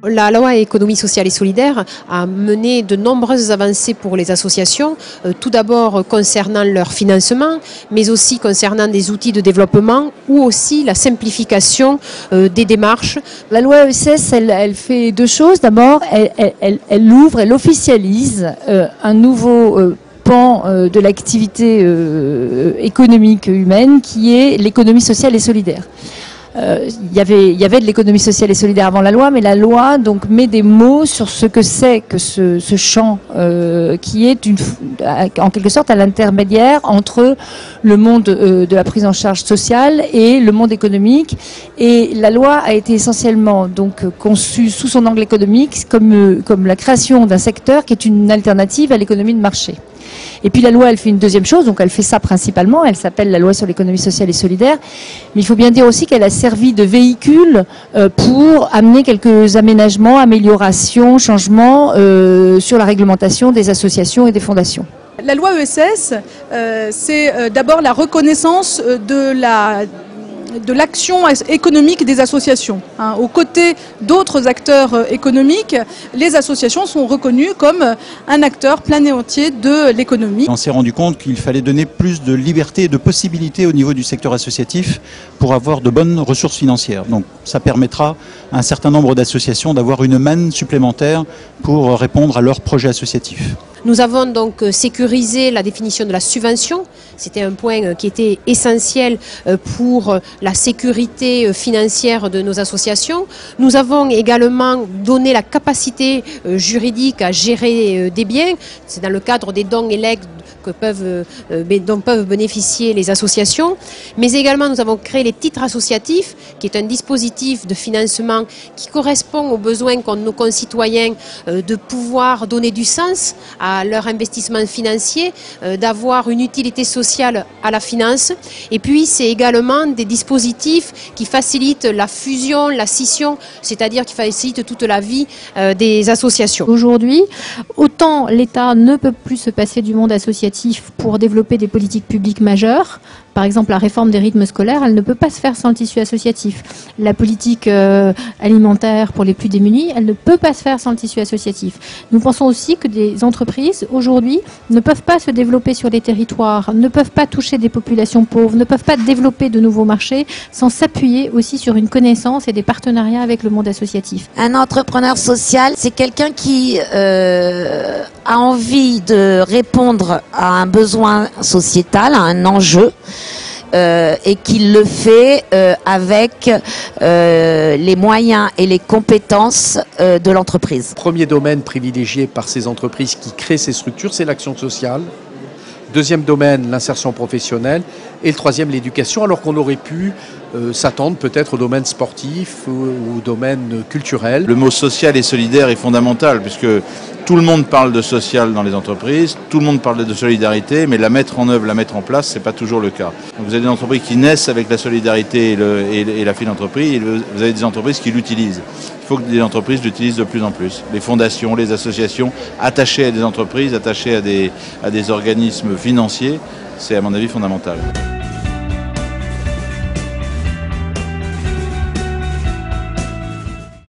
La loi économie sociale et solidaire a mené de nombreuses avancées pour les associations, tout d'abord concernant leur financement, mais aussi concernant des outils de développement ou aussi la simplification des démarches. La loi ESS, elle fait deux choses. D'abord, elle ouvre, elle officialise un nouveau pan de l'activité économique humaine qui est l'économie sociale et solidaire. Il y avait de l'économie sociale et solidaire avant la loi, mais la loi donc met des mots sur ce que c'est que ce champ qui est en quelque sorte à l'intermédiaire entre le monde de la prise en charge sociale et le monde économique. Et la loi a été essentiellement donc conçue sous son angle économique comme la création d'un secteur qui est une alternative à l'économie de marché. Et puis la loi, elle fait une deuxième chose, donc elle fait ça principalement, elle s'appelle la loi sur l'économie sociale et solidaire, mais il faut bien dire aussi qu'elle a servi de véhicule pour amener quelques aménagements, améliorations, changements sur la réglementation des associations et des fondations. La loi ESS, c'est d'abord la reconnaissance de l'action économique des associations. Aux côtés d'autres acteurs économiques, les associations sont reconnues comme un acteur plein et entier de l'économie. On s'est rendu compte qu'il fallait donner plus de liberté et de possibilités au niveau du secteur associatif pour avoir de bonnes ressources financières. Donc ça permettra à un certain nombre d'associations d'avoir une manne supplémentaire pour répondre à leurs projets associatifs. Nous avons donc sécurisé la définition de la subvention. C'était un point qui était essentiel pour la sécurité financière de nos associations. Nous avons également donné la capacité juridique à gérer des biens. C'est dans le cadre des dons et legs dont peuvent bénéficier les associations. Mais également, nous avons créé les titres associatifs, qui est un dispositif de financement qui correspond aux besoins qu'ont nos concitoyens de pouvoir donner du sens à leur investissement financier, d'avoir une utilité sociale à la finance. Et puis, c'est également des dispositifs qui facilitent la fusion, la scission, c'est-à-dire qui facilitent toute la vie des associations. Aujourd'hui, autant l'État ne peut plus se passer du monde associatif pour développer des politiques publiques majeures. Par exemple, la réforme des rythmes scolaires, elle ne peut pas se faire sans le tissu associatif. La politique alimentaire pour les plus démunis, elle ne peut pas se faire sans le tissu associatif. Nous pensons aussi que des entreprises, aujourd'hui, ne peuvent pas se développer sur les territoires, ne peuvent pas toucher des populations pauvres, ne peuvent pas développer de nouveaux marchés sans s'appuyer aussi sur une connaissance et des partenariats avec le monde associatif. Un entrepreneur social, c'est quelqu'un qui a envie de répondre à un besoin sociétal, à un enjeu, et qu'il le fait avec les moyens et les compétences de l'entreprise. Premier domaine privilégié par ces entreprises qui créent ces structures, c'est l'action sociale. Deuxième domaine, l'insertion professionnelle. Et le troisième, l'éducation, alors qu'on aurait pu s'attendre peut-être au domaine sportif ou au domaine culturel. Le mot social et solidaire est fondamental, puisque tout le monde parle de social dans les entreprises, tout le monde parle de solidarité, mais la mettre en œuvre, la mettre en place, c'est pas toujours le cas. Donc vous avez des entreprises qui naissent avec la solidarité et la philanthropie, et vous avez des entreprises qui l'utilisent. Il faut que les entreprises l'utilisent de plus en plus. Les fondations, les associations attachées à des entreprises, attachées à des organismes financiers, c'est à mon avis fondamental.